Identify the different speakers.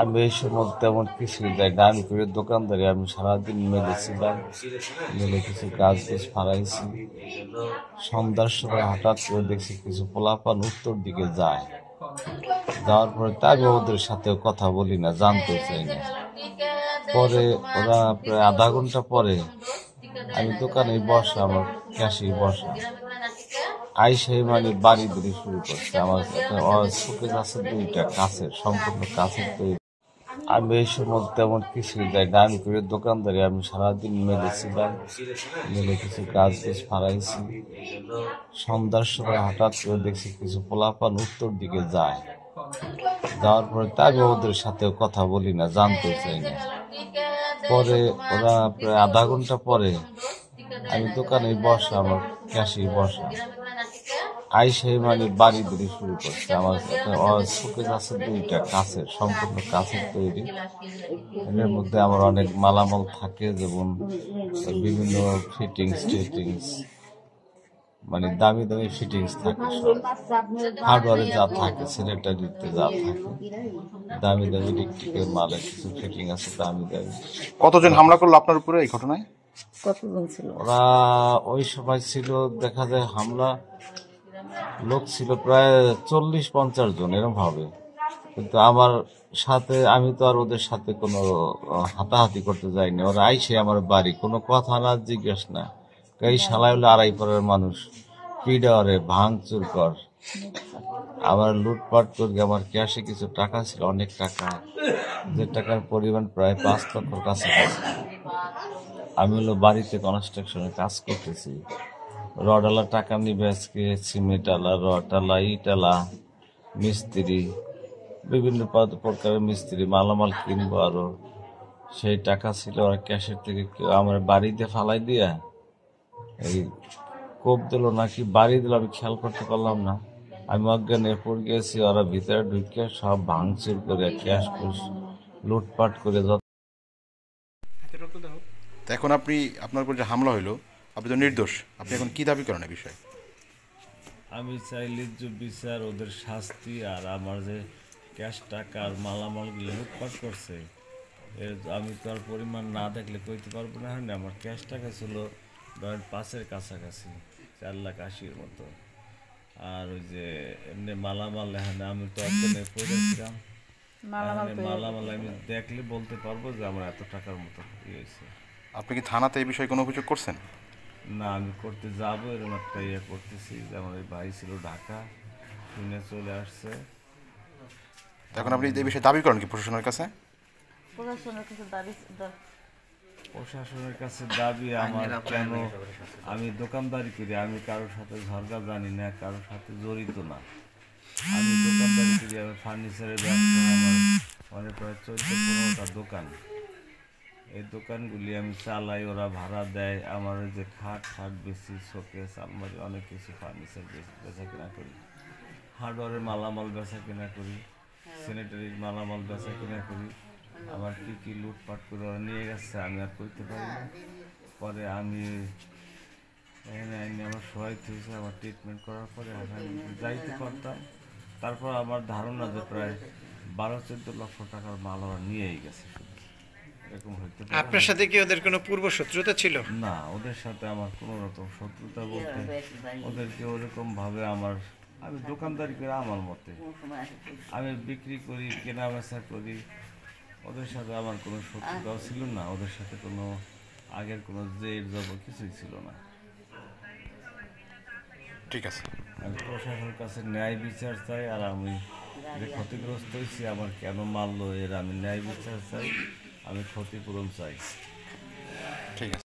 Speaker 1: আমি এই সময় তেমন কিছুই যাই না। আমি করে দোকানদারি, আমি সারাদিন মেলেছিলাম, মেলে কিছু গাছ গাছ ফালাইছি। সন্ধ্যার সময় হঠাৎ করে দেখছি কিছু পোলাপান উত্তর দিকে যায়। যাওয়ার পরে তা আমি ওদের সাথেও কথা বলি না, জানতে চাই না। পরে ওরা প্রায় আধা ঘন্টা পরে আমি দোকানে বসা, আমার ক্যাশে বসা, আইসাই মানে বাড়ি ধরে শুরু করছে। আমার শোকেস আছে দুইটা কাছের, সম্পূর্ণ কাছের তৈরি। আমি এই সময় তেমন কিছুই যাই না। আমি করে দোকানদারি, আমি সারাদিন মেলেছিলাম, মেলে কিছু গাছ গাছ ফালাইছি। সন্ধ্যার সময় হঠাৎ করে দেখছি কিছু পোলাপান উত্তর দিকে যায়। যাওয়ার পরে তা আমি ওদের সাথেও কথা বলি না, জানতে চাই না। পরে ওরা প্রায় আধা ঘন্টা পরে আমি দোকানে বসা, আমার ক্যাশে বসা, আইসাই মানে বাড়ি ধরে শুরু করছে। আমার শোকেস আছে দুইটা কাছের, সম্পূর্ণ কাছের তৈরি। এর মধ্যে আমার অনেক মালামাল থাকে, যেমন বিভিন্ন ফিটিংস টিটিংস, মানে দামি দামি ফিটিংস থাকে, সব হার্ডওয়ারে যা থাকে, স্যানিটারিতে যা থাকে, দামি দামি ইলেকট্রিকের মালে কিছু ফিটিং আছে দামি দামি।
Speaker 2: কতজন হামলা করলো আপনার উপরে এই ঘটনায়?
Speaker 3: কতজন ছিল?
Speaker 1: ওরা ওই সময় ছিল, দেখা যায় হামলা লোক ছিল প্রায় 40-50 জন এরকম হবে। কিন্তু আমার সাথে, আমি তো আর ওদের সাথে কোনো হাতাহাতি করতে যাইনি। ওরা আইসে আমার বাড়ি, কোনো কথা না, জিজ্ঞেস না, এই শালায় হলো আড়াই পরের মানুষ, পিডারে ভাঙচুর কর, আবার লুটপাট করি। আমার ক্যাশে কিছু টাকা ছিল, অনেক টাকা, যে টাকার পরিমাণ প্রায় 5 লক্ষের কাছাকাছি। আমি হলো বাড়িতে কনস্ট্রাকশনে কাজ করতেছি, রডালা টাকা নিবে আজকে, সিমেন্ট আলা, রড আলা, ইট আলা, মিস্ত্রি, বিভিন্ন প্রকারের মিস্ত্রি, মালামাল কিনবো আরো, সেই টাকা ছিল। আর ক্যাশের থেকে আমার বাড়িতে ফালাই দিয়া এই কোপ দিল নাকি বাড়ি দিল, আমি খেয়াল করতে পারলাম না। আমি অজ্ঞানে পড়ে গেছি, ওরা ভিতরে ঢুকে সব ভাঙচুর করে ক্যাশ লুটপাট করে।
Speaker 2: তো এখন আপনি, আপনার উপর যে হামলা হইলো, আপনি তো নির্দোষ, আপনি এখন কি দাবি করেন এই বিষয়ে?
Speaker 1: আমি চাইলে যে বিচার, ওদের শাস্তি, আর আমার যে ক্যাশ টাকা আর মালামালগুলো লুটপাট করছে, এর আমি তো আর পরিমাণ না দেখলে কইতে পারবো না। হ্যাঁ, আমার ক্যাশ টাকা ছিল ধরেন 5-এর কাছাকাছি, 4,80,000 মতো। আর ওই যে এমনি মালামাল, হ্যাঁ আমি তো একদিনে পড়েছিলাম, মালামাল আমি দেখলে বলতে পারবো যে আমার এত টাকার মতো হয়েছে।
Speaker 2: আপনি কি থানাতে এই বিষয়ে কোনো অভিযোগ করছেন?
Speaker 1: না, আমি করতে যাবো এরকম একটা করতেছি যে আমার এই ভাই ছিল ঢাকা, শুনে চলে আসছে।
Speaker 2: এখন আপনি এই বিষয়ে দাবি করেন কি প্রশাসনের কাছে?
Speaker 1: প্রশাসনের কাছে দাবি আমার, কেন আমি দোকানদারি করি, আমি কারোর সাথে ঝগড়া জানি না, কারোর সাথে জড়িত না। আমি দোকানদারি করি, আমি ফার্নিচারের ব্যবসা, আমার অনেক প্রায় 14-15টা দোকান। এই দোকানগুলি আমি চালাই, ওরা ভাড়া দেয়। আমার ওই যে খাট বেশি, শোকেস, আলমারি, অনেক কিছু ফার্নিচার বেচা কেনা করি, হার্ডওয়ারের মালামাল বেচা কেনা করি, স্যানিটারির মালামাল বেচা কেনা করি। আমার কী কী লুটপাট করে ওরা নিয়ে গেছে আমি আর করতে পারি না। পরে আমি এখানে আইনি আমার সহায়তা হয়েছে, আমার ট্রিটমেন্ট করার পরে আমি যাইতে পারতাম। তারপর আমার ধারণা যে প্রায় 12-14 লক্ষ টাকার মাল ওরা নিয়েই গেছে। এরকম হইতে পারে।
Speaker 4: আপনার সাথে কি ওদের কোনো পূর্ব শত্রুতা ছিল?
Speaker 1: না, ওদের সাথে আমার কোনো রকম শত্রুতা বলতে, ওদেরকে ওরকম ভাবে আমার, আমি দোকানদারি করে আমার মতে আমি বিক্রি করি, কেনা বেচা করি, ওদের সাথে আমার কোনো শত্রুতাও ছিল না, ওদের সাথে কোনো আগের কোনো জের জব কিছুই ছিল না।
Speaker 2: ঠিক আছে।
Speaker 1: আমি প্রশাসনের কাছে ন্যায় বিচার চাই, আর আমি যে ক্ষতিগ্রস্ত হয়েছি, আমার কেন মারলো এর আমি ন্যায় বিচার চাই, আমি ক্ষতিপূরণ চাই।
Speaker 2: ঠিক আছে।